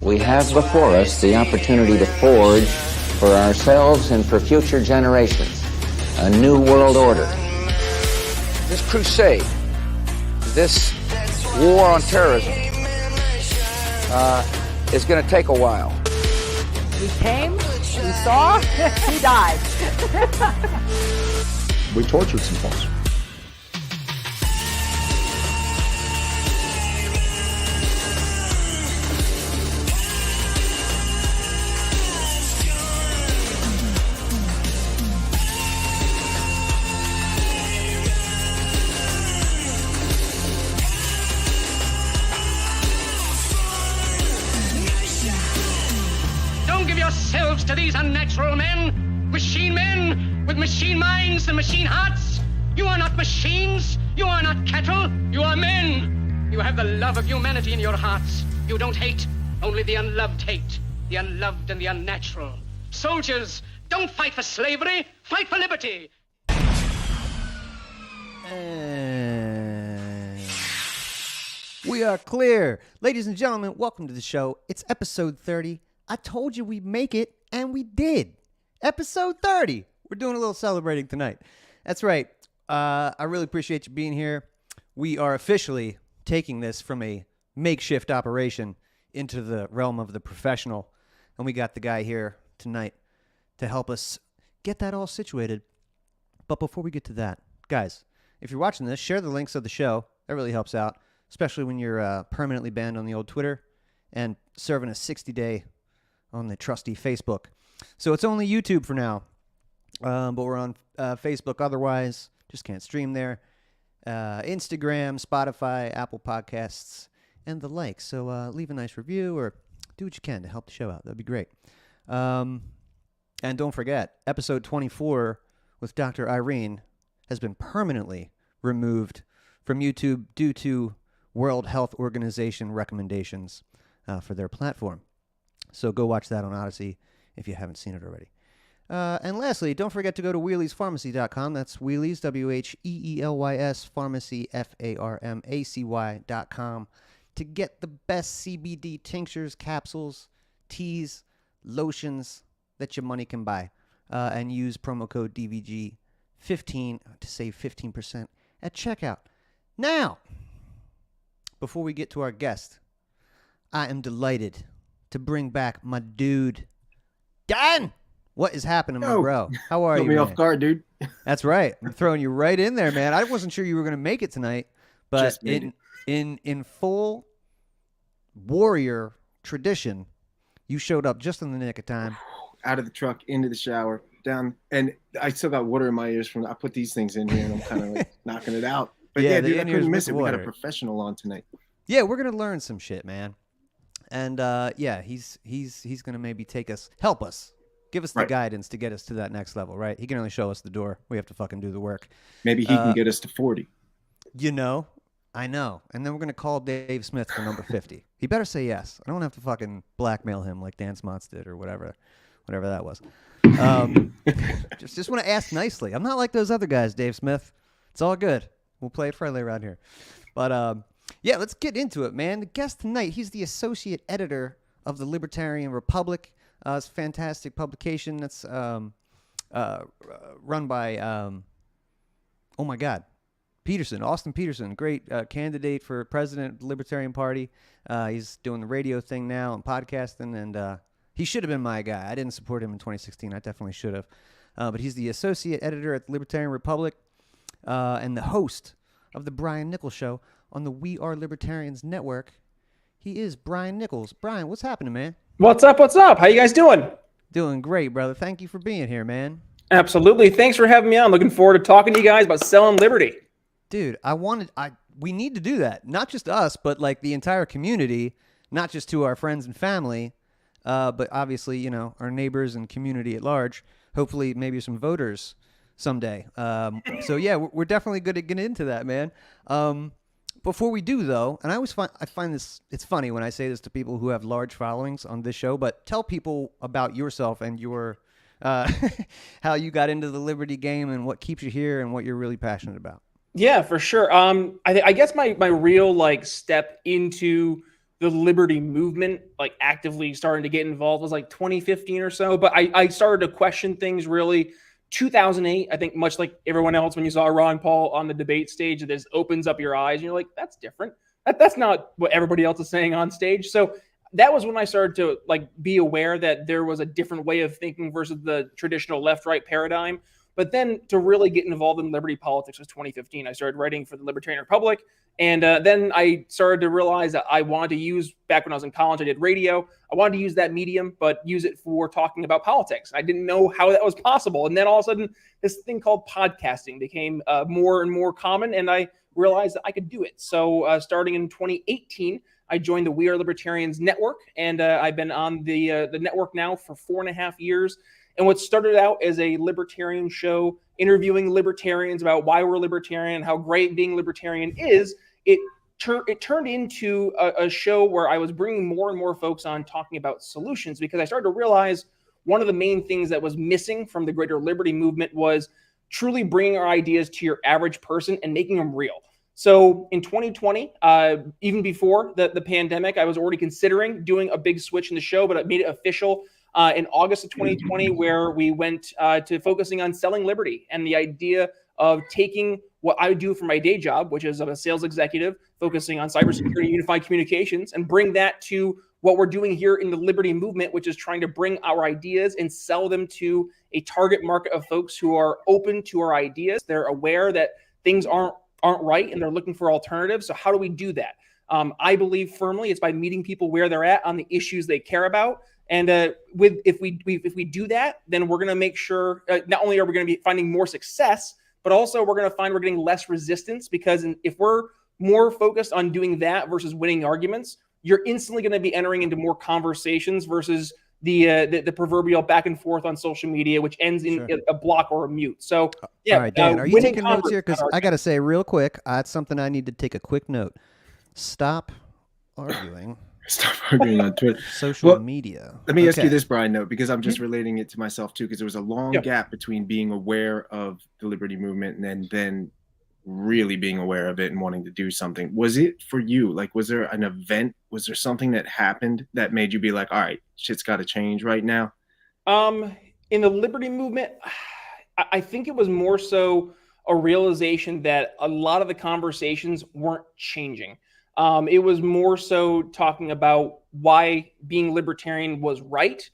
We have before us the opportunity to forge for ourselves and for future generations a new world order. This crusade, this war on terrorism, is going to take a while. We came, we saw, we died. We tortured some folks. Yourselves to these unnatural men with machine minds and machine hearts. You are not machines, you are not cattle, you are men. You have the love of humanity in your hearts. You don't hate, only the unloved hate, the unloved and the unnatural. Soldiers, don't fight for slavery, fight for liberty. And we are clear. Ladies and gentlemen, welcome to the show. It's episode 30. I told you we'd make it, and we did. Episode 30. We're doing a little celebrating tonight. That's right. I really appreciate you being here. We are officially taking this from a makeshift operation into the realm of the professional, and we got the guy here tonight to help us get that all situated. But before we get to that, guys, if you're watching this, share the links of the show. That really helps out, especially when you're permanently banned on the old Twitter and serving a 60-day on the trusty Facebook. So it's only YouTube for now, but we're on Facebook otherwise. Just can't stream there. Instagram, Spotify, Apple Podcasts, and the like. So leave a nice review or do what you can to help the show out. That'd be great. And don't forget, episode 24 with Dr. Irene has been permanently removed from YouTube due to World Health Organization recommendations for their platform. So go watch that on Odyssey if you haven't seen it already. And lastly, don't forget to go to wheeliespharmacy.com. That's Wheelies, Wheelys, Pharmacy, Pharmacy.com to get the best CBD tinctures, capsules, teas, lotions that your money can buy. And use promo code DVG15 to save 15% at checkout. Now, before we get to our guest, I am delighted to bring back my dude, Dan. What is happening, my bro? How are you, me man? off guard, dude. That's right. I'm throwing you right in there, man. I wasn't sure you were going to make it tonight, but in full warrior tradition, you showed up just in the nick of time. Out of the truck, into the shower, down, and I still got water in my ears from I put these things in here, and I'm kind of like knocking it out. But yeah, dude, I couldn't miss it. We got a professional on tonight. Yeah, we're gonna learn some shit, man. And yeah, he's gonna maybe help us, give us the guidance to get us to that next level, right? He can only show us the door. We have to fucking do the work. Maybe he can get us to 40. You know, I know. And then we're gonna call Dave Smith for number 50. He better say yes. I don't have to fucking blackmail him like Dan Smots did or whatever that was. Just want to ask nicely. I'm not like those other guys, Dave Smith. It's all good. We'll play it friendly around here. But yeah, let's get into it, man. The guest tonight, he's the associate editor of the Libertarian Republic. It's a fantastic publication that's run by, oh my God, Austin Peterson, great candidate for president of the Libertarian Party. He's doing the radio thing now and podcasting, and he should have been my guy. I didn't support him in 2016. I definitely should have. But he's the associate editor at the Libertarian Republic and the host of the Brian Nichols Show on the We Are Libertarians Network. He is Brian Nichols. Brian, what's happening, man? What's up? What's up? How you guys doing? Doing great, brother. Thank you for being here, man. Absolutely. Thanks for having me on. Looking forward to talking to you guys about selling liberty. Dude, we need to do that. Not just us, but like the entire community, not just to our friends and family, but obviously, you know, our neighbors and community at large. Hopefully, maybe some voters someday. So yeah, we're definitely going to get into that, man. Before we do, though, and I find this, it's funny when I say this to people who have large followings on this show, but tell people about yourself and your how you got into the liberty game and what keeps you here and what you're really passionate about. Yeah, for sure. I guess my real like step into the liberty movement, like actively starting to get involved, was like 2015 or so. But I started to question things really 2008. I think much like everyone else, when you saw Ron Paul on the debate stage, this opens up your eyes and you're like, that's different. That's not what everybody else is saying on stage. So that was when I started to like be aware that there was a different way of thinking versus the traditional left-right paradigm. But then to really get involved in liberty politics was 2015. I started writing for the Libertarian Republic. And then I started to realize that I wanted to use, back when I was in college, I did radio. I wanted to use that medium, but use it for talking about politics. I didn't know how that was possible. And then all of a sudden, this thing called podcasting became more and more common, and I realized that I could do it. So starting in 2018, I joined the We Are Libertarians network, and I've been on the network now for 4.5 years. And what started out as a libertarian show, interviewing libertarians about why we're libertarian, how great being libertarian is, it turned into a show where I was bringing more and more folks on talking about solutions, because I started to realize one of the main things that was missing from the greater liberty movement was truly bringing our ideas to your average person and making them real. So in 2020, even before the pandemic, I was already considering doing a big switch in the show, but I made it official in August of 2020, where we went to focusing on selling liberty and the idea of taking what I do for my day job, which is I'm a sales executive focusing on cybersecurity and unified communications, and bring that to what we're doing here in the liberty movement, which is trying to bring our ideas and sell them to a target market of folks who are open to our ideas. They're aware that things aren't right and they're looking for alternatives. So how do we do that? I believe firmly it's by meeting people where they're at on the issues they care about. And if we do that, then we're going to make sure not only are we going to be finding more success, but also we're going to find we're getting less resistance, because if we're more focused on doing that versus winning arguments, you're instantly going to be entering into more conversations versus the proverbial back and forth on social media, which ends in a block or a mute. So yeah. All right, Dan, are you taking notes here? Because I got to say real quick, that's something I need to take a quick note. Stop arguing. Stop arguing on Twitter. Social media. Let me ask you this, Brian, though, because I'm just relating it to myself too, because there was a long gap between being aware of the liberty movement and then really being aware of it and wanting to do something. Was it for you? Like, was there an event? Was there something that happened that made you be like, all right, shit's got to change right now? In the liberty movement, I think it was more so a realization that a lot of the conversations weren't changing. It was more so talking about why being libertarian was right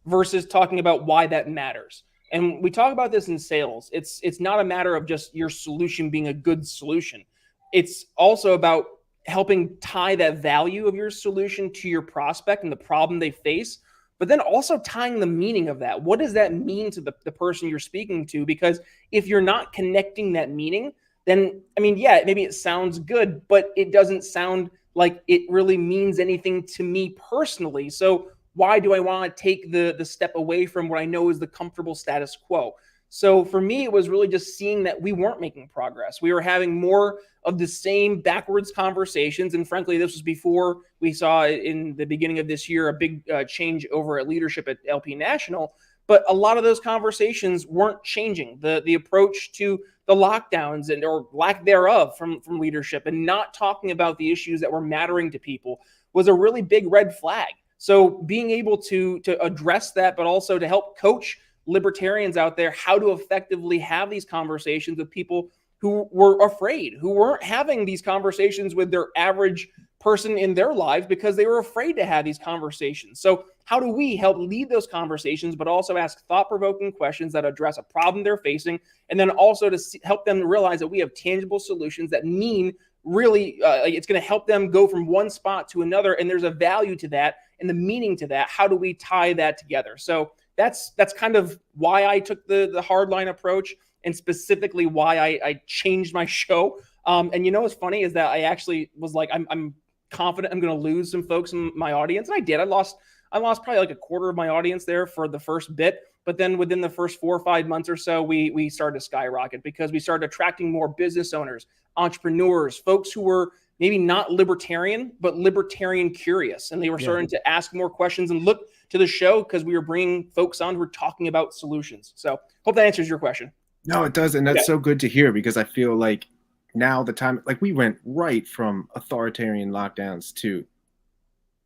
versus talking about why that matters. And we talk about this in sales. It's not a matter of just your solution being a good solution. It's also about helping tie that value of your solution to your prospect and the problem they face, but then also tying the meaning of that. What does that mean to the person you're speaking to? Because if you're not connecting that meaning, then, I mean, yeah, maybe it sounds good, but it doesn't sound like it really means anything to me personally. So why do I want to take the step away from what I know is the comfortable status quo? So for me, it was really just seeing that we weren't making progress. We were having more of the same backwards conversations. And frankly, this was before we saw in the beginning of this year a big change over at leadership at LP National. But a lot of those conversations weren't changing. The approach to the lockdowns and or lack thereof from leadership, and not talking about the issues that were mattering to people, was a really big red flag. So being able to address that, but also to help coach libertarians out there how to effectively have these conversations with people who were afraid, who weren't having these conversations with their average person in their lives because they were afraid to have these conversations. So how do we help lead those conversations, but also ask thought-provoking questions that address a problem they're facing, and then also to help them realize that we have tangible solutions that mean really it's going to help them go from one spot to another, and there's a value to that and the meaning to that. How do we tie that together? So that's kind of why I took the hardline approach, and specifically why I changed my show. And you know what's funny is that I actually was like, I'm confident I'm going to lose some folks in my audience, and I did. I lost probably like a quarter of my audience there for the first bit. But then within the first 4 or 5 months or so, we started to skyrocket because we started attracting more business owners, entrepreneurs, folks who were maybe not libertarian, but libertarian curious. And they were starting to ask more questions and look to the show because we were bringing folks on who were talking about solutions. So hope that answers your question. No, it does. And that's so good to hear, because I feel like now the time, like we went right from authoritarian lockdowns to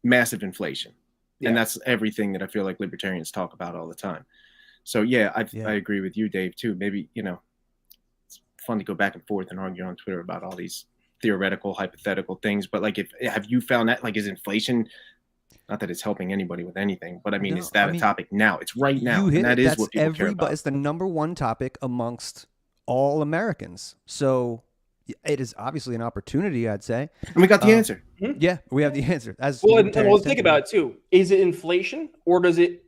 massive inflation. Yeah. And that's everything that I feel like libertarians talk about all the time. So yeah, I agree with you, Dave, too. Maybe, it's fun to go back and forth and argue on Twitter about all these theoretical, hypothetical things. But like, have you found that, like, is inflation, not that it's helping anybody with anything, but I mean, is that a topic now? It's right now. And that is what people care about. It's the number one topic amongst all Americans. So it is obviously an opportunity, I'd say. And we got the answer. Yeah, we have the answer. Well, think about it too. Is it inflation, or is it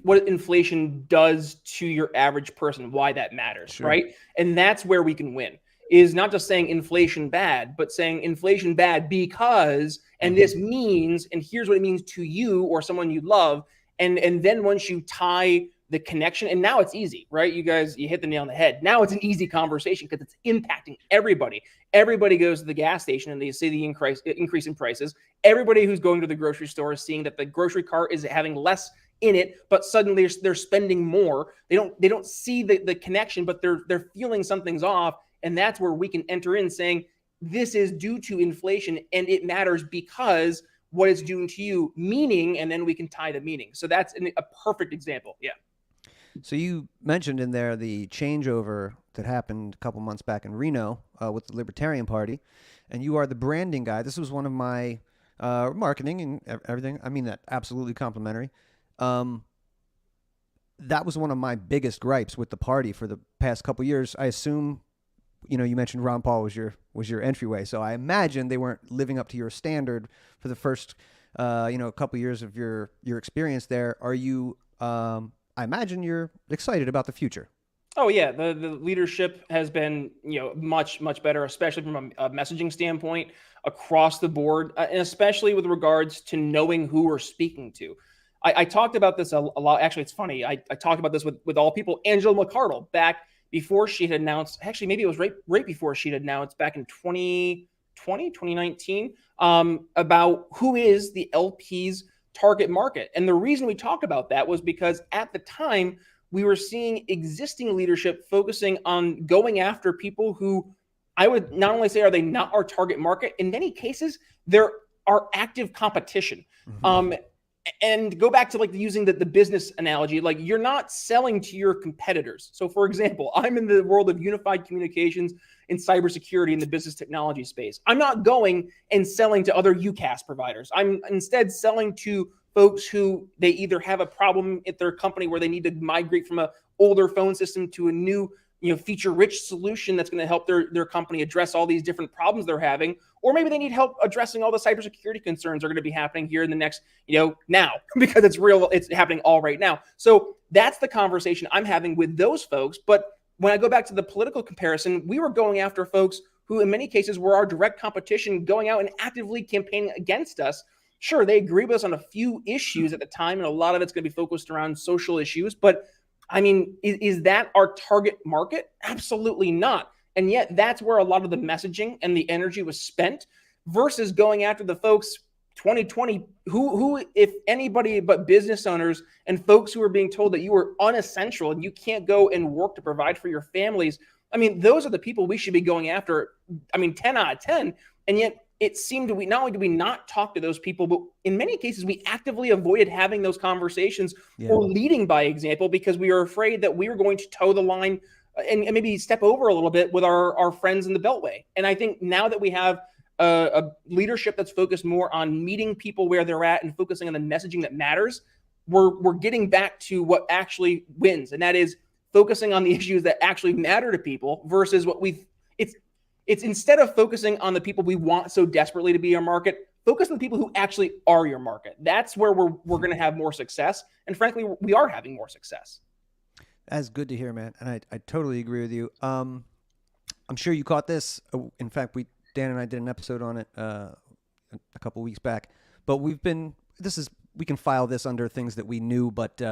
what inflation does to your average person? Why that matters, right? And that's where we can win. Is not just saying inflation bad, but saying inflation bad because, and this means, and here's what it means to you or someone you love. And then once you tie the connection, and now it's easy, right? You guys, you hit the nail on the head. Now it's an easy conversation because it's impacting everybody. Everybody goes to the gas station and they see the increase in prices. Everybody who's going to the grocery store is seeing that the grocery cart is having less in it, but suddenly they're spending more. They don't see the connection, but they're feeling something's off. And that's where we can enter in saying, this is due to inflation and it matters because what it's doing to you, meaning, and then we can tie the meaning. So that's a perfect example. Yeah. So you mentioned in there the changeover that happened a couple months back in Reno with the Libertarian Party, and you are the branding guy. This was one of my marketing and everything. I mean that absolutely complimentary. That was one of my biggest gripes with the party for the past couple years. I assume, you mentioned Ron Paul was your entryway, so I imagine they weren't living up to your standard for the first couple years of your experience there. Are you? I imagine you're excited about the future. Oh yeah, the leadership has been much better, especially from a messaging standpoint across the board, and especially with regards to knowing who we're speaking to. I talked about this a lot. Actually, it's funny. I talked about this with all people. Angela McArdle back before she had announced. Actually, maybe it was right before she had announced back in 2019 about who is the LP's target market. And the reason we talked about that was because at the time we were seeing existing leadership focusing on going after people who I would not only say are they not our target market, in many cases they're our active competition. And go back to like using the business analogy, like you're not selling to your competitors. So for example, I'm in the world of unified communications and cybersecurity in the business technology space. I'm not going and selling to other UCaaS providers. I'm instead selling to folks who they either have a problem at their company where they need to migrate from an older phone system to a new feature-rich solution that's going to help their company address all these different problems they're having, or maybe they need help addressing all the cybersecurity concerns that are going to be happening here in the next, now, because it's happening all right now. So that's the conversation I'm having with those folks. But when I go back to the political comparison, we were going after folks who in many cases were our direct competition, going out and actively campaigning against us. Sure, they agree with us on a few issues at the time, and a lot of it's going to be focused around social issues, but I mean, is that our target market? Absolutely not. And yet that's where a lot of the messaging and the energy was spent versus going after the folks 2020 who if anybody but business owners and folks who are being told that you are unessential and you can't go and work to provide for your families. I mean, those are the people we should be going after. I mean, 10 out of 10. And yet it seemed we not only did we not talk to those people, but in many cases we actively avoided having those conversations or leading by example because we were afraid that we were going to toe the line and maybe step over a little bit with our friends in the Beltway. And I think now that we have a leadership that's focused more on meeting people where they're at and focusing on the messaging that matters, we're getting back to what actually wins, and that is focusing on the issues that actually matter to people versus what it's instead of focusing on the people we want so desperately to be our market, focus on the people who actually are your market. That's where we're going to have more success. And frankly, we are having more success. That's good to hear, man. And I totally agree with you. I'm sure you caught this. In fact, Dan and I did an episode on it a couple weeks back. But we can file this under things that we knew, but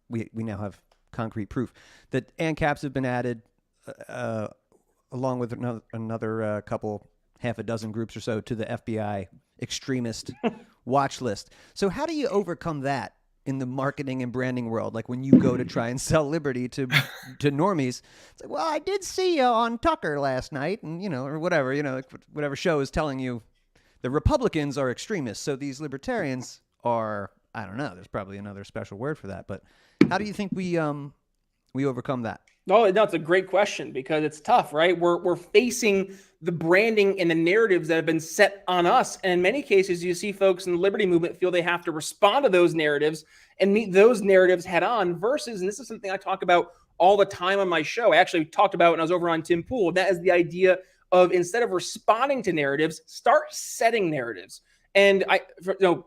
we now have concrete proof that ANCAPs have been added along with another couple, half a dozen groups or so to the FBI extremist watch list. So how do you overcome that in the marketing and branding world? Like when you go to try and sell liberty to normies, it's like, well, I did see you on Tucker last night and, or whatever, whatever show is telling you the Republicans are extremists, so these libertarians are, I don't know, there's probably another special word for that, but how do you think we overcome that? No, it's a great question because it's tough, right? We're facing the branding and the narratives that have been set on us. And in many cases, you see folks in the liberty movement feel they have to respond to those narratives and meet those narratives head on versus, and this is something I talk about all the time on my show. I actually talked about when I was over on Tim Pool. That is the idea of, instead of responding to narratives, start setting narratives. And I know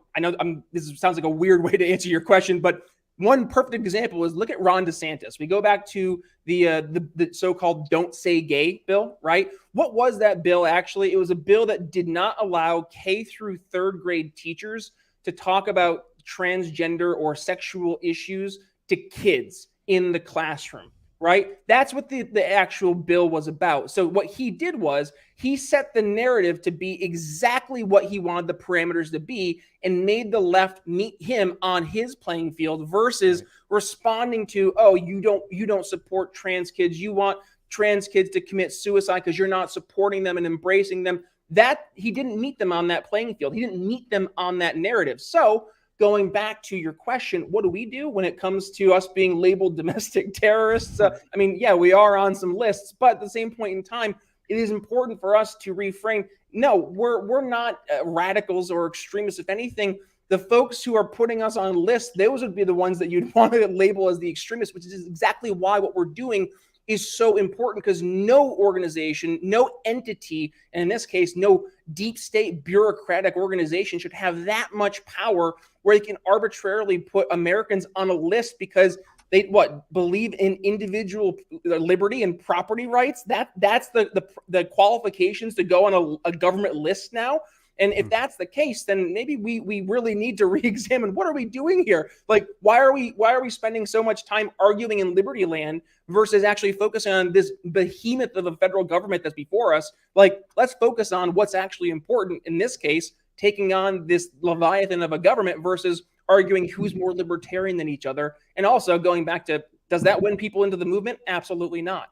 this sounds like a weird way to answer your question, but one perfect example is look at Ron DeSantis. We go back to the so-called "Don't Say Gay" bill, right? What was that bill actually? It was a bill that did not allow K through third grade teachers to talk about transgender or sexual issues to kids in the classroom, right? That's what the actual bill was about. So what he did was he set the narrative to be exactly what he wanted the parameters to be and made the left meet him on his playing field versus responding to, oh, you don't support trans kids. You want trans kids to commit suicide because you're not supporting them and embracing them. That he didn't meet them on that playing field. He didn't meet them on that narrative. So going back to your question, what do we do when it comes to us being labeled domestic terrorists? I mean, yeah, we are on some lists, but at the same point in time, it is important for us to reframe. No, we're not radicals or extremists. If anything, the folks who are putting us on lists, those would be the ones that you'd want to label as the extremists, which is exactly why what we're doing is so important, because no organization, no entity, and in this case, no deep state bureaucratic organization should have that much power where they can arbitrarily put Americans on a list because they believe in individual liberty and property rights. That's the qualifications to go on a government list now. And if that's the case, then maybe we really need to re-examine what are we doing here? Like, why are we spending so much time arguing in Liberty Land versus actually focusing on this behemoth of a federal government that's before us? Like, let's focus on what's actually important. In this case, taking on this Leviathan of a government versus arguing who's more libertarian than each other. And also going back to, does that win people into the movement? Absolutely not.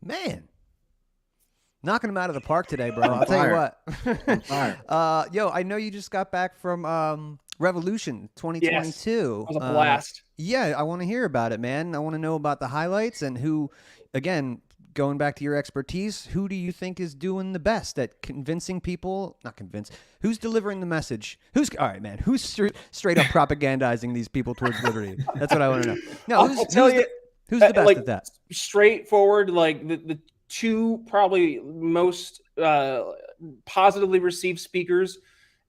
Man. Knocking them out of the park today, bro. I'll tell you what. Yo, I know you just got back from Revolution 2022. Yes, it was a blast. Yeah, I want to hear about it, man. I want to know about the highlights and who, again, going back to your expertise, who do you think is doing the best at convincing people? Not convince. Who's delivering the message? All right, man. Who's straight up propagandizing these people towards liberty? That's what I want to know. No, I'll tell you, who's the best at that? Straightforward, like the two probably most positively received speakers,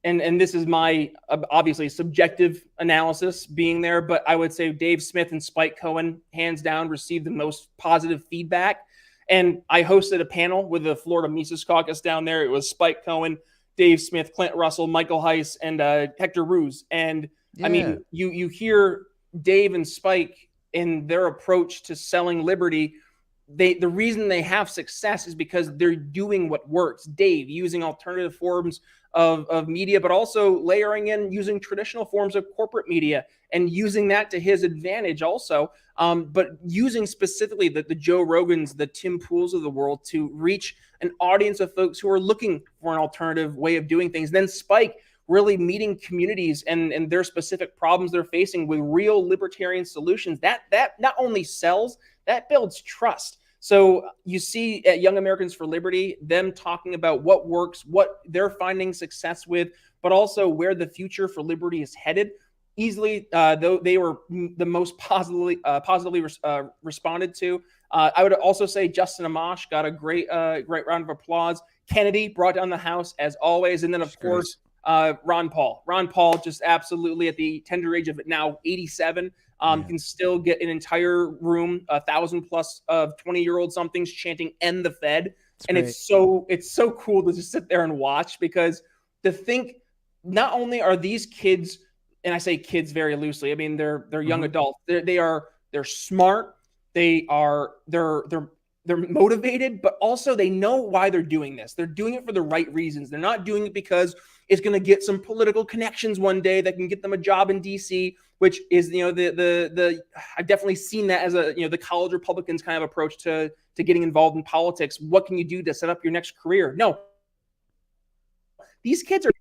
and this is my obviously subjective analysis being there, but I would say Dave Smith and Spike Cohen, hands down, received the most positive feedback. And I hosted a panel with the Florida Mises Caucus down there. It was Spike Cohen, Dave Smith, Clint Russell, Michael Heiss, and Hector Ruse. And I mean, you hear Dave and Spike in their approach to selling liberty. The reason they have success is because they're doing what works. Dave using alternative forms of media, but also layering in using traditional forms of corporate media and using that to his advantage also. But using specifically the Joe Rogans, the Tim Pools of the world to reach an audience of folks who are looking for an alternative way of doing things. Then Spike really meeting communities and their specific problems they're facing with real libertarian solutions. That not only sells, that builds trust. So you see at Young Americans for Liberty, them talking about what works, what they're finding success with, but also where the future for liberty is headed. Easily, though they were the most positively responded to. I would also say Justin Amash got a great round of applause. Kennedy brought down the house as always. And then, of course, Ron Paul. Ron Paul just absolutely at the tender age of now 87. Can still get an entire room, 1,000 plus of 20-year-old somethings chanting "End the Fed," and great. It's so cool to just sit there and watch, because to think not only are these kids, and I say kids very loosely, I mean they're young adults. They're smart. They're motivated, but also they know why they're doing this. They're doing it for the right reasons. They're not doing it because it's going to get some political connections one day that can get them a job in DC, which is, the I've definitely seen that as the college Republicans kind of approach to getting involved in politics. What can you do to set up your next career? No, These kids are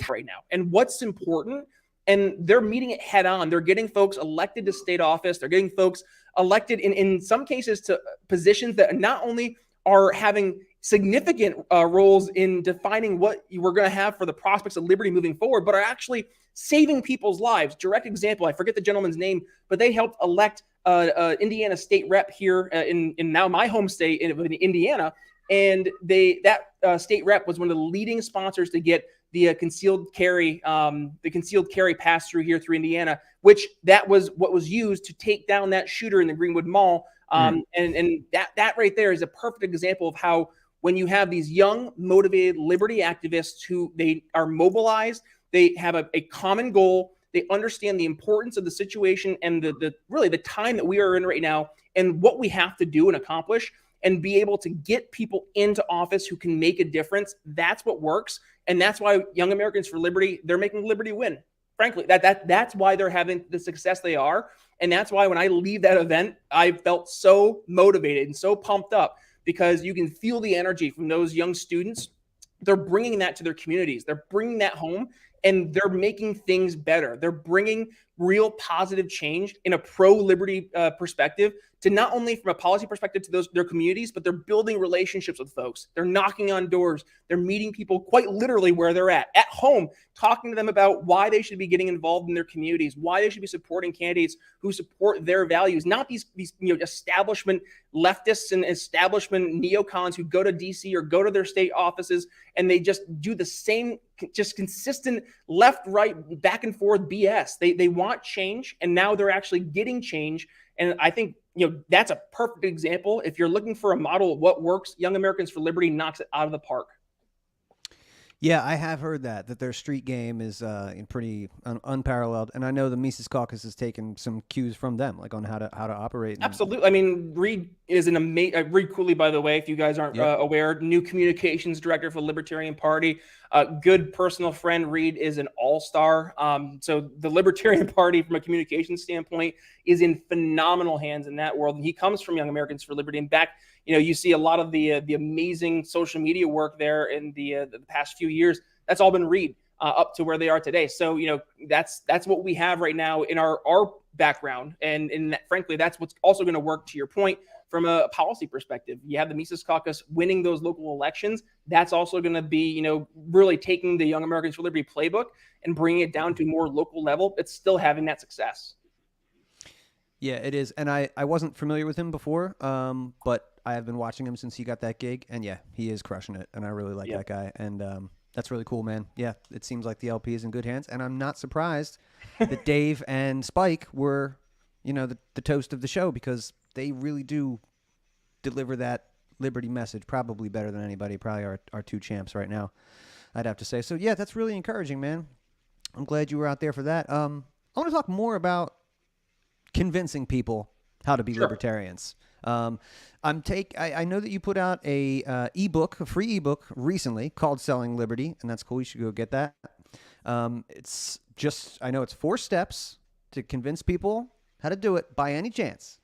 right now. And what's important, and they're meeting it head on. They're getting folks elected to state office. They're getting folks elected in some cases to positions that not only are having significant roles in defining what we're going to have for the prospects of liberty moving forward, but are actually saving people's lives. Direct example, I forget the gentleman's name, but they helped elect Indiana state rep here in now my home state in Indiana. And that state rep was one of the leading sponsors to get the concealed carry pass through here through Indiana, which that was what was used to take down that shooter in the Greenwood Mall. And that right there is a perfect example of how when you have these young, motivated liberty activists who they are mobilized, they have a common goal, they understand the importance of the situation and the time that we are in right now and what we have to do and accomplish, and be able to get people into office who can make a difference. That's what works. And that's why Young Americans for Liberty, they're making liberty win. Frankly, that's why they're having the success they are. And that's why when I leave that event, I felt so motivated and so pumped up, because you can feel the energy from those young students. They're bringing that to their communities. They're bringing that home, and they're making things better. They're bringing real positive change in a pro-liberty perspective, to not only from a policy perspective to their communities, but they're building relationships with folks. They're knocking on doors. They're meeting people quite literally where they're at home, talking to them about why they should be getting involved in their communities, why they should be supporting candidates who support their values, not these establishment leftists and establishment neocons who go to DC or go to their state offices and they just do the same, just consistent left, right, back and forth BS. They want change, and now they're actually getting change. And I think, that's a perfect example. If you're looking for a model of what works, Young Americans for Liberty knocks it out of the park. Yeah, I have heard that their street game is pretty unparalleled, and I know the Mises Caucus has taken some cues from them, like on how to operate. Absolutely. I mean, Reed is an amazing. Reed Cooley, by the way, if you guys aren't aware, new communications director for the Libertarian Party. Good personal friend. Reed is an all-star. So the Libertarian Party, from a communications standpoint, is in phenomenal hands in that world. And he comes from Young Americans for Liberty. And back, you see a lot of the amazing social media work there in the past few years. That's all been Reed up to where they are today. So, that's what we have right now in our background. And frankly, that's what's also going to work, to your point, from a policy perspective. You have the Mises Caucus winning those local elections. That's also going to be, really taking the Young Americans for Liberty playbook and bringing it down to a more local level. It's still having that success. Yeah, it is. And I wasn't familiar with him before, but I have been watching him since he got that gig. And yeah, he is crushing it. And I really like that guy. And that's really cool, man. Yeah, it seems like the LP is in good hands. And I'm not surprised that Dave and Spike were, the toast of the show, because they really do deliver that liberty message probably better than anybody, probably our two champs right now, I'd have to say. So, yeah, that's really encouraging, man. I'm glad you were out there for that. I want to talk more about convincing people how to be libertarians. I know that you put out a free ebook recently called Selling Liberty, and that's cool. You should go get that. I know it's 4 steps to convince people how to do it. By any chance,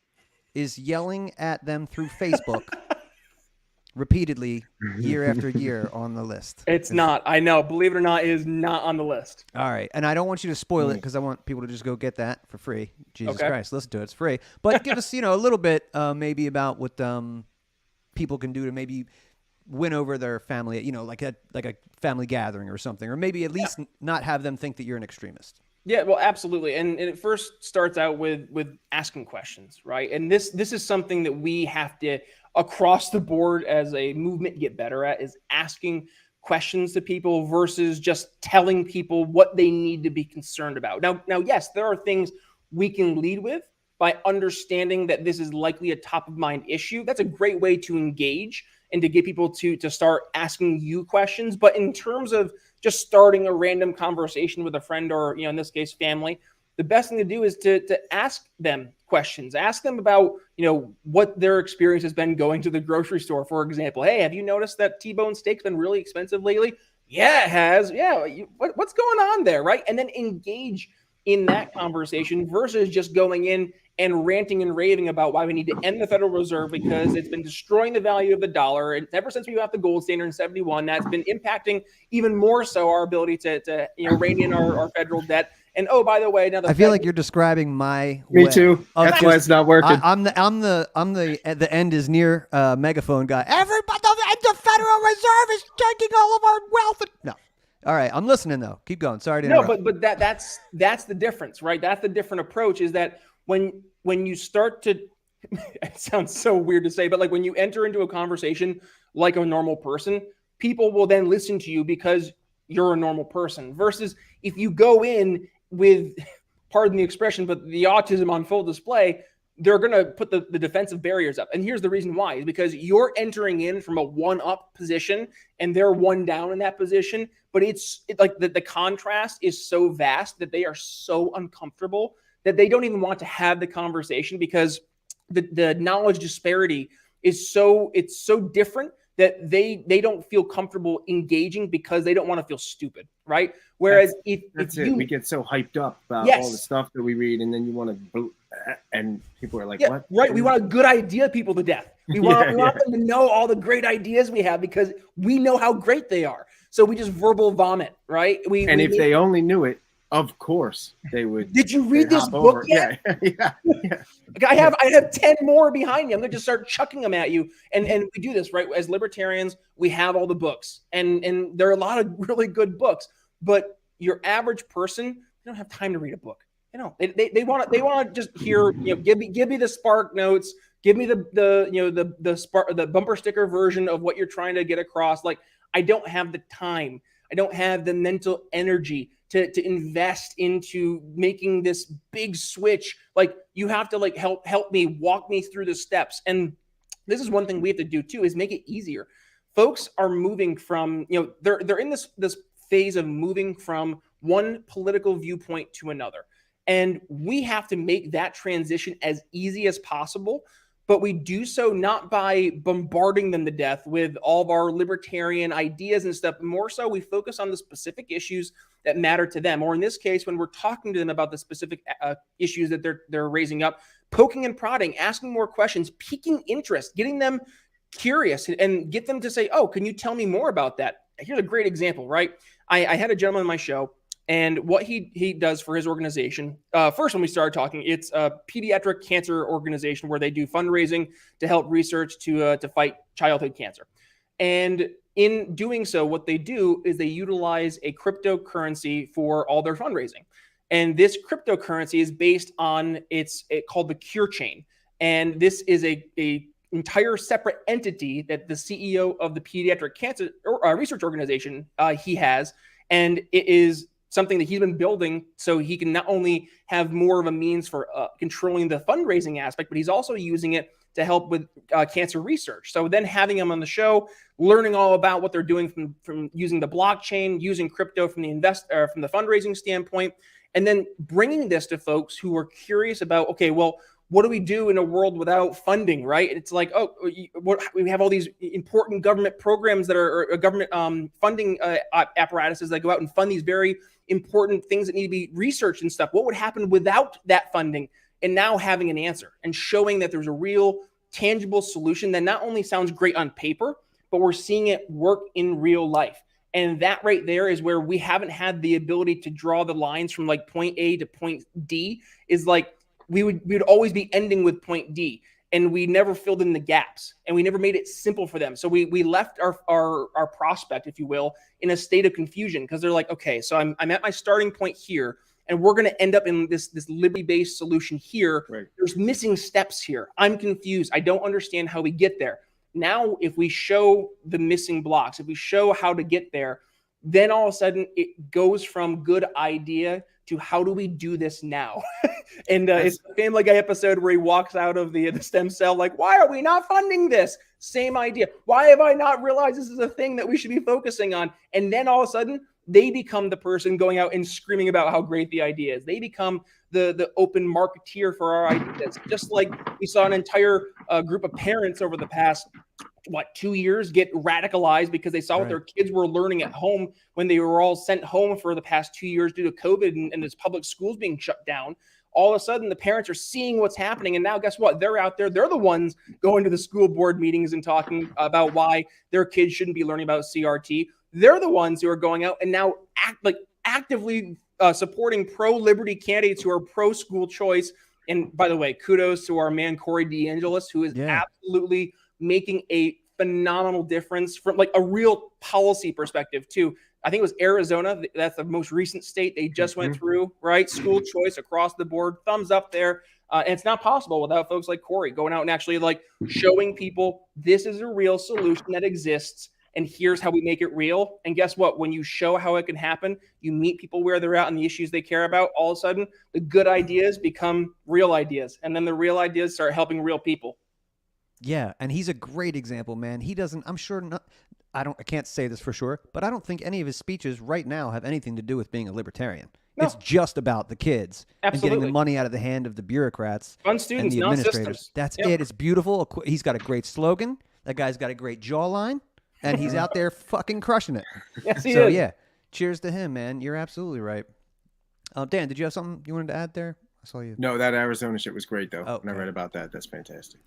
is yelling at them through Facebook repeatedly year after year on the list? It's not. I know. Believe it or not, it is not on the list. All right. And I don't want you to spoil it, because I want people to just go get that for free. Jesus Christ, listen to it. It's free. But give us, a little bit maybe about what people can do to maybe win over their family, like a family gathering or something, or maybe at least not have them think that you're an extremist. Yeah, well, absolutely. And it first starts out with asking questions, right? And this is something that we have to, across the board as a movement, get better at, is asking questions to people versus just telling people what they need to be concerned about. Now, yes, there are things we can lead with by understanding that this is likely a top of mind issue. That's a great way to engage and to get people to start asking you questions. But in terms of just starting a random conversation with a friend or, in this case, family, the best thing to do is to ask them questions. Ask them about, what their experience has been going to the grocery store, for example. Hey, have you noticed that T-bone steak's been really expensive lately? Yeah, it has. Yeah. What's going on there, right? And then engage in that conversation versus just going in and ranting and raving about why we need to end the Federal Reserve because it's been destroying the value of the dollar. And ever since we got the gold standard in 71, that's been impacting even more so our ability to rein in our federal debt. And oh, by the way, now I feel like you're describing my Me way too. That's why it's not working. I'm the end is near megaphone guy. Everybody, the Federal Reserve is taking all of our wealth. No, all right, I'm listening though. Keep going. Sorry to interrupt. No, but that's the difference, right? That's the different approach. Is that when you start to, it sounds so weird to say, but like when you enter into a conversation like a normal person, people will then listen to you because you're a normal person. Versus if you go in with, pardon the expression, but the autism on full display, they're going to put the defensive barriers up. And here's the reason why, is because you're entering in from a one-up position and they're one down in that position. But it's like the contrast is so vast that they are so uncomfortable that they don't even want to have the conversation because the knowledge disparity is so different that they don't feel comfortable engaging because they don't want to feel stupid, right? Whereas if we get so hyped up about all the stuff that we read, and then you want to, and people are like, "What?" Right? We want a good idea people to death. We want them to know all the great ideas we have because we know how great they are. So we just verbal vomit, right? If they only knew it, of course they would. Did you read this book yet? Yeah. I have 10 more behind me. I'm going to just start chucking them at you. And we do this, right? As libertarians, we have all the books. And there are a lot of really good books. But your average person, they don't have time to read a book. They want to just hear, give me the spark notes, give me the bumper sticker version of what you're trying to get across. Like, I don't have the time. I don't have the mental energy to invest into making this big switch. Like, you have to help me, walk me through the steps. And this is one thing we have to do too, is make it easier. Folks are moving from, they're in this phase of moving from one political viewpoint to another. And we have to make that transition as easy as possible. But we do so not by bombarding them to death with all of our libertarian ideas and stuff. More so, we focus on the specific issues that matter to them. Or in this case, when we're talking to them about the specific issues that they're raising up, poking and prodding, asking more questions, piquing interest, getting them curious, and get them to say, "Oh, can you tell me more about that?" Here's a great example, right? I had a gentleman on my show. And what he does for his organization, first when we started talking, it's a pediatric cancer organization where they do fundraising to help research to fight childhood cancer. And in doing so, what they do is they utilize a cryptocurrency for all their fundraising. And this cryptocurrency is based on it's called the Cure Chain. And this is a entire separate entity that the CEO of the pediatric cancer research organization he has, and it is something that he's been building so he can not only have more of a means for controlling the fundraising aspect, but he's also using it to help with cancer research. So then having him on the show, learning all about what they're doing from using the blockchain, using crypto from the fundraising standpoint, and then bringing this to folks who are curious about, okay, well, what do we do in a world without funding, right? It's like, we have all these important government programs that are government funding apparatuses that go out and fund these very important things that need to be researched and stuff. What would happen without that funding? And now having an answer and showing that there's a real tangible solution that not only sounds great on paper, but we're seeing it work in real life. And that right there is where we haven't had the ability to draw the lines from like point A to point D. Is like, we would always be ending with point D, and we never filled in the gaps, and we never made it simple for them. So we left our prospect, if you will, in a state of confusion, because they're like, okay, so I'm at my starting point here, and we're going to end up in this liberty-based solution here. Right. There's missing steps here. I'm confused. I don't understand how we get there. Now, if we show the missing blocks, if we show how to get there, then all of a sudden it goes from good idea to how do we do this now? And it's the Family Guy episode where he walks out of the stem cell like, why are we not funding this? Same idea. Why have I not realized this is a thing that we should be focusing on? And then all of a sudden, they become the person going out and screaming about how great the idea is. They become the open marketeer for our ideas. Just like we saw an entire group of parents over the past 2 years get radicalized because they saw what their kids were learning at home when they were all sent home for the past 2 years due to COVID and this public schools being shut down. all of a sudden the parents are seeing what's happening. And now guess what? They're out there. They're the ones going to the school board meetings and talking about why their kids shouldn't be learning about CRT. They're the ones who are going out and now actively supporting pro-liberty candidates who are pro-school choice. And by the way, kudos to our man, Corey DeAngelis, who is absolutely making a phenomenal difference from like a real policy perspective too. I think it was Arizona. That's the most recent state they just went through, right? School choice across the board. Thumbs up there. And it's not possible without folks like Corey going out and actually like showing people this is a real solution that exists. And here's how we make it real. And guess what? When you show how it can happen, you meet people where they're at and the issues they care about. All of a sudden, the good ideas become real ideas. And then the real ideas start helping real people. Yeah. And he's a great example, man. He doesn't, I'm sure not, I can't say this for sure, but I don't think any of his speeches right now have anything to do with being a libertarian. No. It's just about the kids and getting the money out of the hand of the bureaucrats Fun students, and the administrators. Systems. That's it. It's beautiful. He's got a great slogan. That guy's got a great jawline, and he's out there fucking crushing it. Yes, he is. Yeah, cheers to him, man. You're absolutely right. Dan, did you have something you wanted to add there? I saw you. No, that Arizona shit was great, though. Okay. When I read about that, that's fantastic.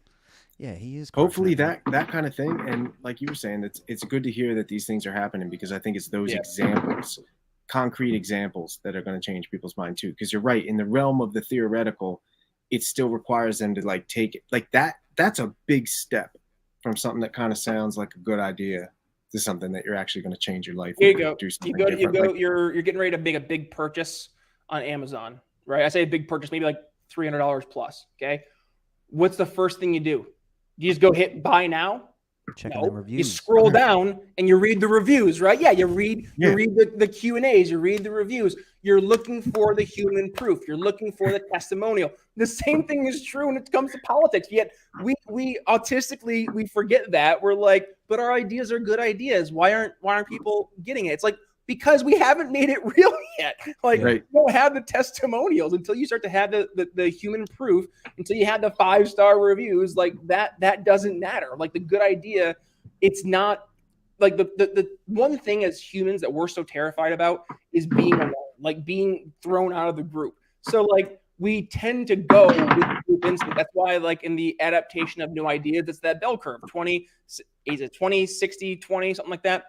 Yeah, he is. Hopefully that kind of thing, and like you were saying, it's good to hear that these things are happening because I think it's those examples, concrete examples, that are going to change people's mind too. Because you're right, in the realm of the theoretical, it still requires them to like take it like that. That's a big step from something that kind of sounds like a good idea to something that you're actually going to change your life. Here you go. Do You go. Like, you're getting ready to make a big purchase on Amazon, right? I say a big purchase, maybe like $300 plus. Okay, what's the first thing you do? You just go hit buy now. Checking the reviews. You scroll down and you read the reviews, right? Yeah, you read the Q&As, you read the reviews. You're looking for the human proof. You're looking for the testimonial. The same thing is true when it comes to politics. Yet we autistically we forget that. We're like, but our ideas are good ideas. Why aren't people getting it? It's like because we haven't made it real yet. Like you don't have the testimonials until you start to have the human proof, until you have the 5-star reviews. Like that doesn't matter. Like the good idea, it's not like the one thing as humans that we're so terrified about is being alone, like being thrown out of the group. So like we tend to go with group instinct. That's why like in the adaptation of new ideas, it's that bell curve, 20, 60, 20, something like that.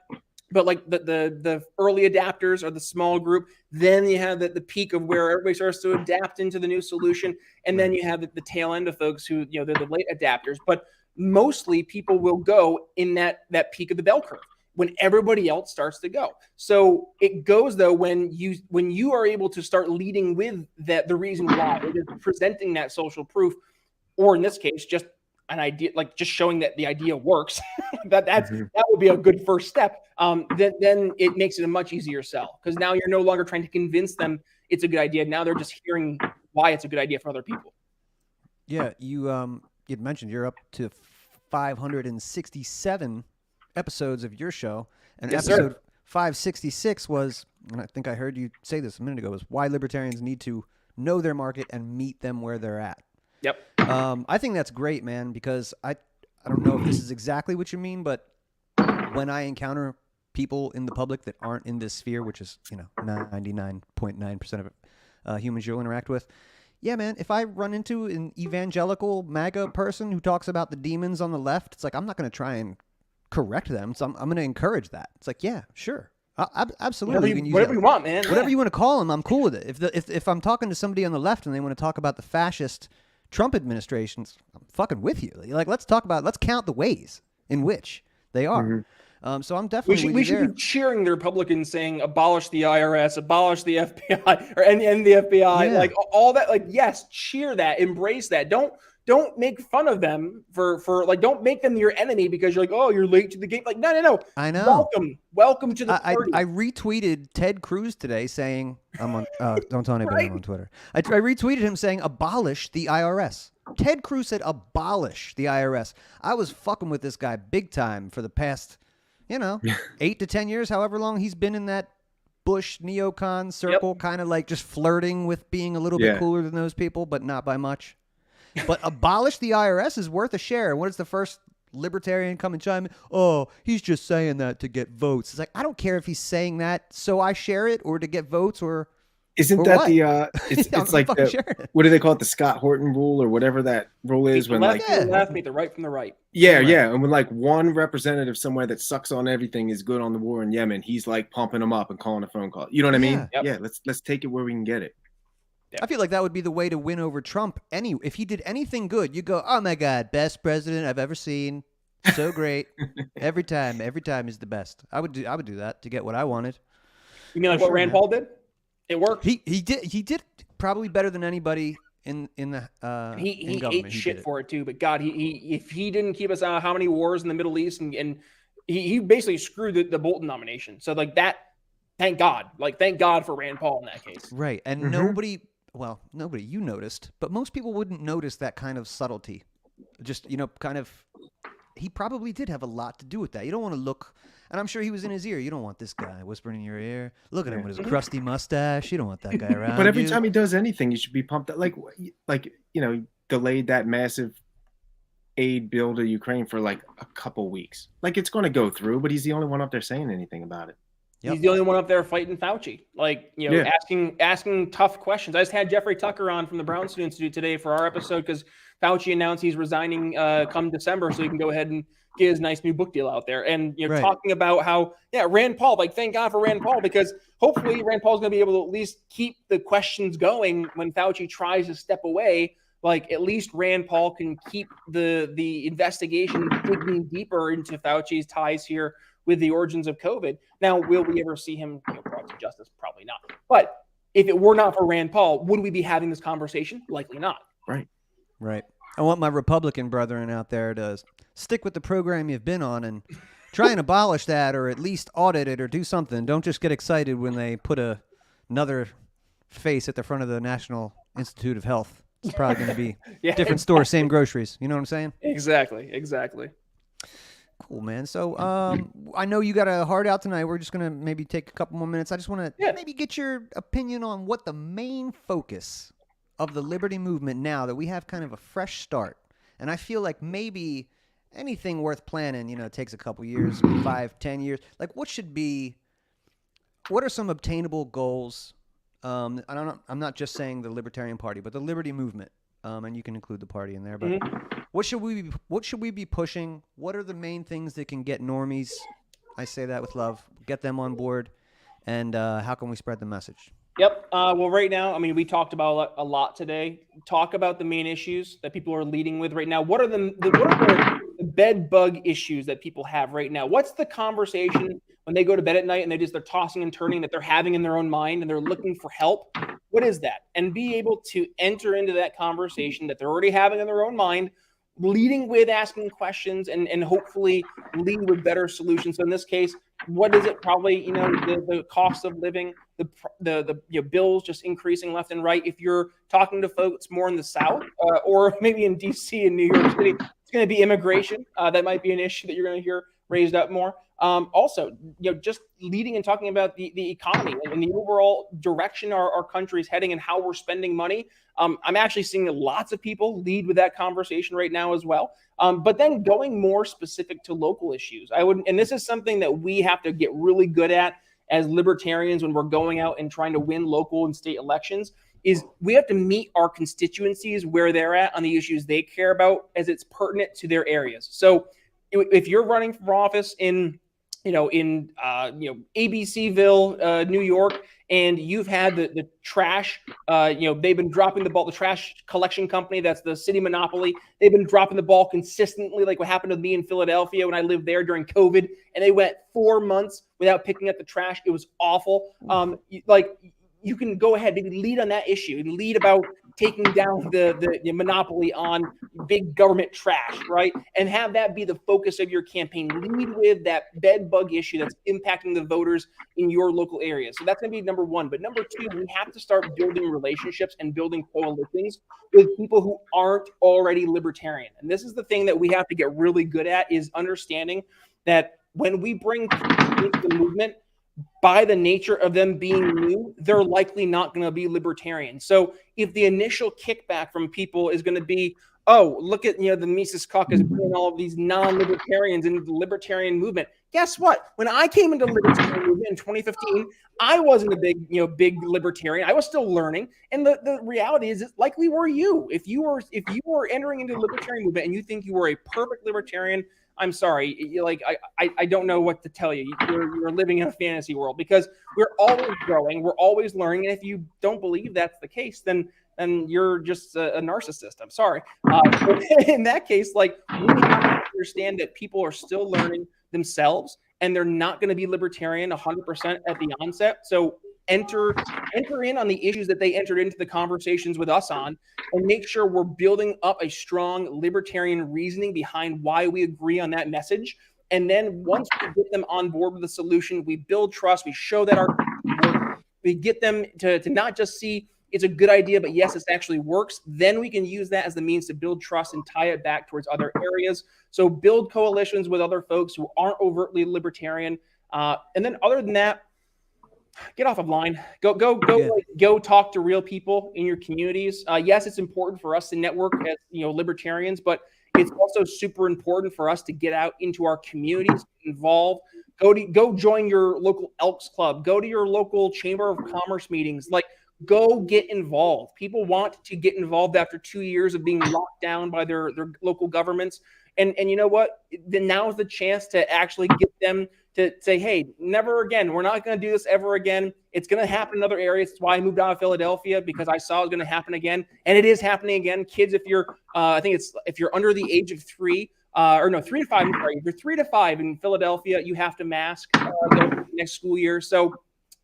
But like the early adapters are the small group. Then you have the peak of where everybody starts to adapt into the new solution. And then you have the tail end of folks who, they're the late adapters. But mostly people will go in that peak of the bell curve when everybody else starts to go. So it goes though when you are able to start leading with the reason why, presenting that social proof, or in this case, just an idea, like just showing that the idea works, that would be a good first step. Then it makes it a much easier sell, because now you're no longer trying to convince them it's a good idea. Now they're just hearing why it's a good idea from other people. Yeah, you'd mentioned you're up to 567 episodes of your show, and episode 566 was, and I think I heard you say this a minute ago, was why libertarians need to know their market and meet them where they're at. Yep. I think that's great, man, because I don't know if this is exactly what you mean, but when I encounter people in the public that aren't in this sphere, which is 99.9% of humans you'll interact with, yeah, man, if I run into an evangelical MAGA person who talks about the demons on the left, it's like I'm not going to try and correct them, so I'm going to encourage that. It's like, yeah, sure. Absolutely. Whatever you want, man. Whatever you want to call them, I'm cool with it. If I'm talking to somebody on the left and they want to talk about the fascist Trump administrations, I'm fucking with you. Like, let's count the ways in which they are. So I'm definitely we should be cheering the Republicans saying abolish the IRS, abolish the FBI, or end the FBI, like all that. Like, yes, cheer that, embrace that. Don't make fun of them for like, don't make them your enemy because you're like, oh, you're late to the game. Like, no. I know. Welcome to the party. I retweeted Ted Cruz today saying, I'm on, don't tell anybody I'm on Twitter. I retweeted him saying, abolish the IRS. Ted Cruz said, abolish the IRS. I was fucking with this guy big time for the past, 8 to 10 years, however long he's been in that Bush neocon circle, kind of like just flirting with being a little bit cooler than those people, but not by much. But abolish the IRS is worth a share. What is the first libertarian come and chime in? Oh, he's just saying that to get votes. It's like, I don't care if he's saying that so I share it or to get votes or Isn't For that what? the it's like fucking the, sharing. what do they call it, the Scott Horton rule or whatever that rule is, Meet the when left like from the left, meet the right from the right. yeah, Right. yeah, and when like one representative somewhere that sucks on everything is good on the war in Yemen, he's like pumping them up and calling a phone call. You know what I mean? Yeah. Yep. Yeah, let's take it where we can get it. I feel like that would be the way to win over Trump. If he did anything good, you go, "Oh my God, best president I've ever seen. So great. every time is the best." I would do that to get what I wanted. You mean like what Rand Paul did? It worked. He did probably better than anybody in the He in government. ate He shit did it. for it too. But God, he if he didn't keep us out of how many wars in the Middle East, and he basically screwed the Bolton nomination. So like that, thank God for Rand Paul in that case. Right. And nobody you noticed, but most people wouldn't notice that kind of subtlety. Just, kind of, he probably did have a lot to do with that. You don't want to look, and I'm sure he was in his ear. You don't want this guy whispering in your ear. Look at him with his crusty mustache. You don't want that guy around. But every you. time he does anything, he should be pumped up. Like delayed that massive aid bill to Ukraine for like a couple weeks. Like it's going to go through, but he's the only one up there saying anything about it. Yep. He's the only one up there fighting Fauci, asking tough questions. I just had Jeffrey Tucker on from the Brown Student Institute today for our episode because Fauci announced he's resigning come December, so he can go ahead and get his nice new book deal out there. And Right. talking about how Rand Paul, like thank God for Rand Paul, because hopefully Rand Paul's going to be able to at least keep the questions going when Fauci tries to step away. Like at least Rand Paul can keep the investigation digging deeper into Fauci's ties here with the origins of COVID. Now, will we ever see him brought to justice? Probably not. But if it were not for Rand Paul, would we be having this conversation? Likely not. Right. I want my Republican brethren out there to stick with the program you've been on and try and abolish that, or at least audit it or do something. Don't just get excited when they put another face at the front of the National Institute of Health. It's probably going to be different store, same groceries. You know what I'm saying? Exactly. Cool, man. So I know you got a hard out tonight. We're just going to maybe take a couple more minutes. I just want to maybe get your opinion on what the main focus of the liberty movement now that we have kind of a fresh start. And I feel like maybe anything worth planning, it takes a couple years, 5, 10 years. Like what are some obtainable goals? I'm not just saying the Libertarian Party, but the Liberty Movement. And you can include the party in there. But what should we be pushing? What are the main things that can get normies? I say that with love. Get them on board. And how can we spread the message? Yep. Well, right now, I mean, we talked about a lot today. Talk about the main issues that people are leading with right now. What are the bed bug issues that people have right now? What's the conversation when they go to bed at night and they're tossing and turning that they're having in their own mind and they're looking for help? What is that? And be able to enter into that conversation that they're already having in their own mind, leading with asking questions and hopefully lead with better solutions. So in this case, what is it? Probably, the cost of living, the bills just increasing left and right. If you're talking to folks more in the South or maybe in DC and New York City, it's going to be immigration. That might be an issue that you're going to hear raised up more. Also, just leading and talking about the economy and the overall direction our country is heading and how we're spending money. I'm actually seeing lots of people lead with that conversation right now as well. But then going more specific to local issues, and this is something that we have to get really good at as libertarians when we're going out and trying to win local and state elections, is we have to meet our constituencies where they're at on the issues they care about as it's pertinent to their areas. So if you're running for office in ABCville, New York, and you've had the trash, they've been dropping the ball, the trash collection company, that's the city monopoly. They've been dropping the ball consistently, like what happened to me in Philadelphia when I lived there during COVID, and they went 4 months without picking up the trash. It was awful. You can go ahead and lead on that issue and lead about taking down the monopoly on big government trash, right? And have that be the focus of your campaign. Lead with that bed bug issue that's impacting the voters in your local area. So that's going to be number one. But number two, we have to start building relationships and building coalitions with people who aren't already libertarian. And this is the thing that we have to get really good at, is understanding that when we bring people into the movement, by the nature of them being new, they're likely not going to be libertarian. So if the initial kickback from people is going to be, oh, look at, the Mises Caucus bringing all of these non-libertarians into the libertarian movement. Guess what? When I came into the libertarian movement in 2015, I wasn't a big libertarian. I was still learning. And the reality is, it's likely were you. If you were entering into the libertarian movement and you think you were a perfect libertarian, I'm sorry. I don't know what to tell you. You're living in a fantasy world, because we're always growing. We're always learning. And if you don't believe that's the case, then you're just a narcissist. I'm sorry. In that case, we have to understand that people are still learning themselves, and they're not going to be libertarian 100% at the onset. So enter in on the issues that they entered into the conversations with us on, and make sure we're building up a strong libertarian reasoning behind why we agree on that message. And then once we get them on board with the solution, we build trust. We show that we get them to not just see it's a good idea, but yes, it actually works. Then we can use that as the means to build trust and tie it back towards other areas. So build coalitions with other folks who aren't overtly libertarian. And then other than that, get off of line. Go talk to real people in your communities. Yes, it's important for us to network as libertarians, but it's also super important for us to get out into our communities, involve. Go join your local Elks Club. Go to your local Chamber of Commerce meetings. Go get involved. People want to get involved after 2 years of being locked down by their local governments. And you know what? Then now is the chance to actually get them to say, hey, never again. We're not going to do this ever again. It's going to happen in other areas. That's why I moved out of Philadelphia, because I saw it was going to happen again. And it is happening again. Kids, if you're under the age of 3 to 5, I'm sorry, if you're 3 to 5 in Philadelphia, you have to mask next school year. So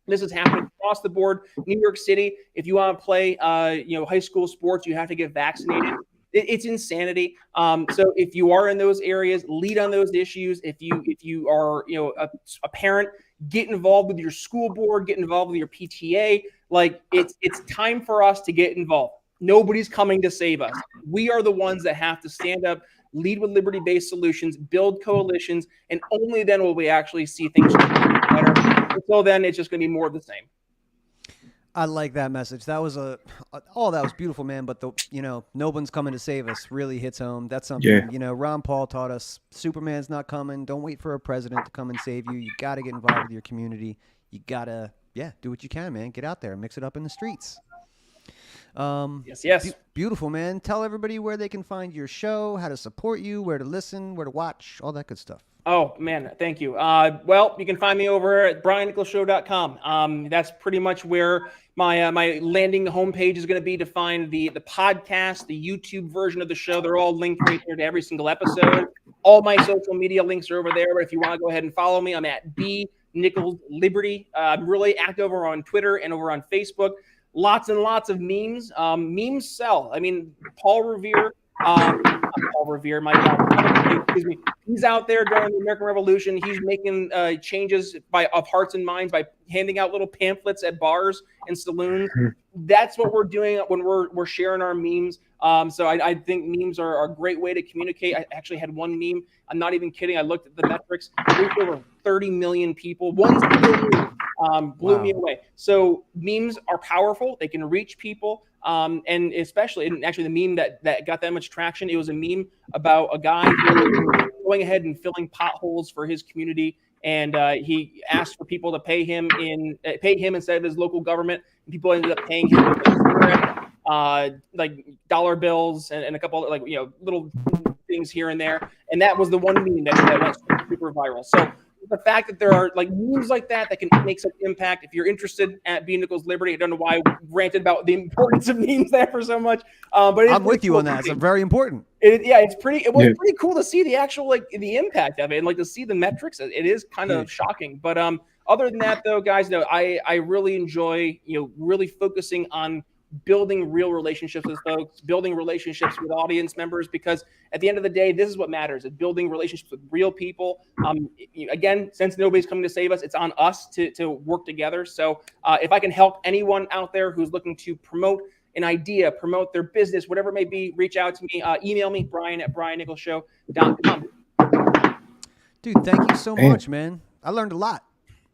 this is happening across the board. New York City, if you want to play, high school sports, you have to get vaccinated. It's insanity. So if you are in those areas, lead on those issues. If you are, a parent, get involved with your school board, get involved with your PTA. It's time for us to get involved. Nobody's coming to save us. We are the ones that have to stand up, lead with liberty-based solutions, build coalitions, and only then will we actually see things better. Until then, it's just going to be more of the same. I like that message. That was that was beautiful, man. But no one's coming to save us really hits home. That's something, Ron Paul taught us. Superman's not coming. Don't wait for a president to come and save you. You got to get involved with your community. You got to, do what you can, man. Get out there and mix it up in the streets. Yes. Beautiful, man. Tell everybody where they can find your show, how to support you, where to listen, where to watch, all that good stuff. Oh, man, thank you. Well, you can find me over at briannicholsshow.com. That's pretty much where my landing homepage is going to be to find the podcast, the YouTube version of the show. They're all linked right there to every single episode. All my social media links are over there. But if you want to go ahead and follow me, I'm at B Nichols Liberty. I'm really active over on Twitter and over on Facebook. Lots and lots of memes. Memes sell. I mean, Paul Revere, my God, excuse me. He's out there during the American Revolution. He's making changes of hearts and minds by handing out little pamphlets at bars and saloons. That's what we're doing when we're sharing our memes. So I think memes are a great way to communicate. I actually had one meme. I'm not even kidding. I looked at the metrics. Reached over 30 million people. One blew me away. So memes are powerful. They can reach people. And especially, and actually the meme that got that much traction, it was a meme about a guy going ahead and filling potholes for his community. And he asked for people to pay him instead of his local government. And people ended up paying him like dollar bills and a couple of little things here and there. And that was the one meme that went super viral. So the fact that there are memes like that can make such impact. If you're interested at B Nichols Liberty, I don't know why I ranted about the importance of memes there for so much. But I'm with you on that. It's very important. It was pretty cool to see the actual the impact of it and to see the metrics. It is kind of shocking. But other than that, though, guys, I really enjoy really focusing on building real relationships with folks, building relationships with audience members, because at the end of the day, this is what matters, is building relationships with real people. Again, since nobody's coming to save us, it's on us to work together. So if I can help anyone out there who's looking to promote an idea, promote their business, whatever it may be, reach out to me, email me, brian@briannicholsshow.com. Dude, thank you so much, man. I learned a lot,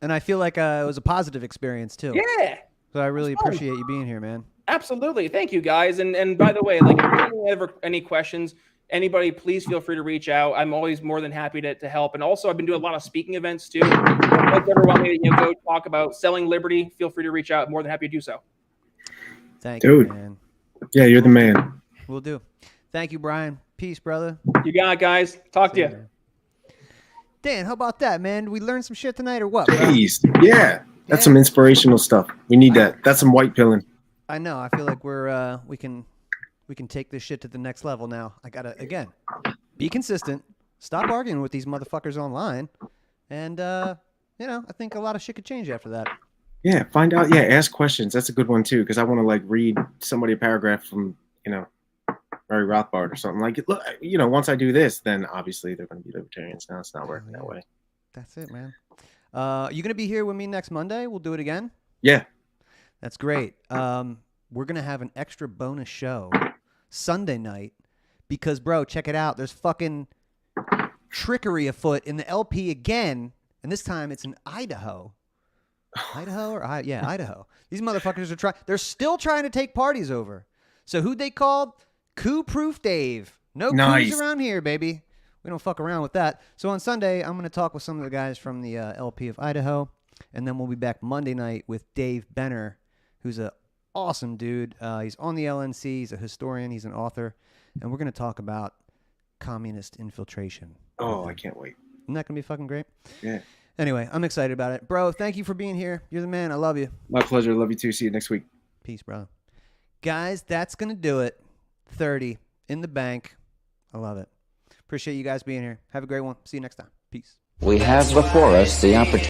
and I feel like it was a positive experience too. Yeah. So I really appreciate you being here, man. Absolutely. Thank you, guys. And by the way, like, if you ever any questions, anybody, please feel free to reach out. I'm always more than happy to help. And also, I've been doing a lot of speaking events too. If you ever want me to go talk about selling liberty, feel free to reach out. More than happy to do so. Thank Dude. you, man. Yeah, you're the man. We'll do. Thank you, Brian. Peace, brother. You got it, guys. Talk to you. Dan, how about that, man? Did we learn some shit tonight or what, bro? Jeez. Yeah. That's some inspirational stuff. We need that. That's some white pilling. I know. I feel like we can take this shit to the next level now. I gotta, again, be consistent. Stop arguing with these motherfuckers online. And I think a lot of shit could change after that. Yeah, find out. Yeah, ask questions. That's a good one too, because I want to like read somebody a paragraph from Murray Rothbard or something. Like, look, once I do this, then obviously they're going to be libertarians. Now it's not working that way. That's it, man. You gonna be here with me next Monday? We'll do it again. Yeah, that's great. We're gonna have an extra bonus show Sunday night because, bro, check it out. There's fucking trickery afoot in the LP again, and this time it's in Idaho. Idaho. These motherfuckers are they're still trying to take parties over. So who'd they called? Coup-proof Dave. No coups around here, baby. We don't fuck around with that. So on Sunday, I'm going to talk with some of the guys from the LP of Idaho, and then we'll be back Monday night with Dave Benner, who's an awesome dude. He's on the LNC. He's a historian. He's an author. And we're going to talk about communist infiltration. Oh, I can't wait. Isn't that going to be fucking great? Yeah. Anyway, I'm excited about it. Bro, thank you for being here. You're the man. I love you. My pleasure. Love you too. See you next week. Peace, brother. Guys, that's going to do it. 30 in the bank. I love it. Appreciate you guys being here. Have a great one. See you next time. Peace. We have before us the opportunity.